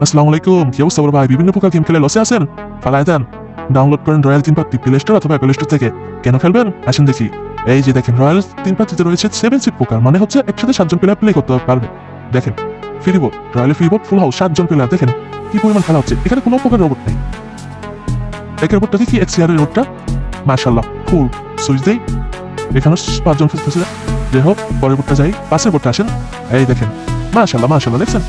আসসালামু আলাইকুম, কি অবস্থা বড় ভাই? বিভিন্ন প্রকার গেম খেলে লসে আছেন? ফালাই দেন। ডাউনলোড করেন রয়্যাল 3 প্লে স্টোর অথবা অ্যাপল স্টোর থেকে। কেন খেলবেন? আসেন দেখি। এই যে দেখেন, রয়্যাল 3 রয়েছে 7 সিট পোকার, মানে হচ্ছে একসাথে 7 জন প্লেয়ার প্লে করতে পারবে। দেখেন, free board, royal free board full house, 7 জন প্লেয়ার। দেখেন কি পরিমাণ খেলা হচ্ছে। এখানে কোনো প্রকার রোবট নেই। একের বোর্ডটা দেখি, এক্সিআর এর রোবটটা মাশাআল্লাহ ফুল। সুইচ দেই, এখানে 5 জন খেলতেছে। যাই হোক, পরের বোর্ডটা যাই, পাশের বোর্ডটা আসেন। এই দেখেন, মাশাআল্লাহ মাশাআল্লাহ, দেখছেন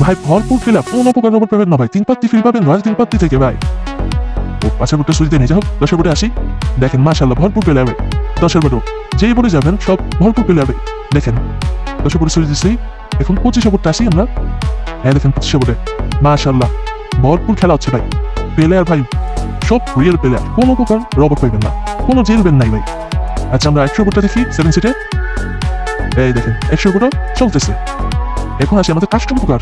ভাই ভরপুর ফিল আপ। কোনো প্রকার রোবট পাবেন না ভাই, 3 ফ্রি পাবেন রয়্যাল 3 থেকে ভাই। ও পাশের বোর্ডটা সুইচ দিয়ে নিয়ে যাই হোক, 10 বোর্ডে আসি। দেখেন মাশাআল্লাহ ভরপুর পেলে যাবে। 10 বোর্ডও যেই বোর্ডে যাবেন সব ভরপুর পেলে যাবে। দেখেন 10 বোর্ডে সুইচ দিচ্ছি। এখন 25 বোর্ডটা আসি আমরা। হ্যাঁ দেখেন 25 বোর্ডে মাশাআল্লাহ ভরপুর খেলা হচ্ছে ভাই। প্লেয়ার ভাই সব রিয়েল প্লেয়ার, কোনো প্রকার রোবট পাইবেন না, কোনো জেলবেন নাই ভাই। আচ্ছা আমরা 100 বোর্ডটা দেখি 7 সিটে। এই দেখেন 100 বোর্ডও চলতেছে। এখন আসি আমাদের কাস্টম পোকার,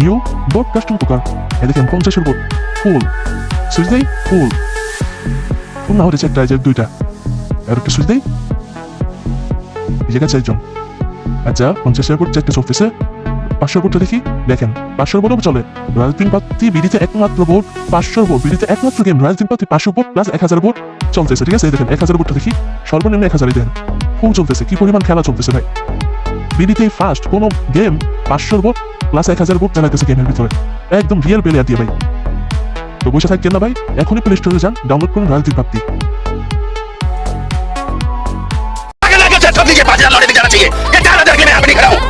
নিউ বোর্ড কাস্টম পোকার। এই দেখেন 50 বোর্ড ফুল। সুইচ দেই ফুল ফুল না হচ্ছে একটা, যে দুইটা আর একটা সুইচ দেই। এই জায়গায় 4 জন। আচ্ছা 50 বোর্ড চারটে চলতেছে। 500 বোর্ডটা দেখি। দেখেন 500 বোর্ডও চলে। রয়্যাল 3 বিডিতে একমাত্র বোর্ড 500 বোর্ড, বিডিতে একমাত্র game royal 3 500 board plus 1000 board চলতেছে। ঠিক আছে, এই দেখেন 1000 বোর্ডটা দেখি, সর্বনিম্ন 1000 দেখেন ফুল চলতেছে। কি পরিমাণ খেলা চলতেছে ভাই। বিডিতে ফার্স্ট কোনো গেম 500 বোর্ড প্লাস 1000 বোর্ড চালাইতেছে গেমের ভিতরে, একদম রিয়েল প্লেয়ার দিয়ে ভাই। তো বসে থাকেন না ভাই, এখনই প্লে স্টোরে যান, ডাউনলোড করুন রয়্যাল 3। अगर लगे तो सब नीचे 5,000 लौटे भी जाना चाहिए। ये 4,000 के मैं यहाँ पे नहीं खड़ा हूँ।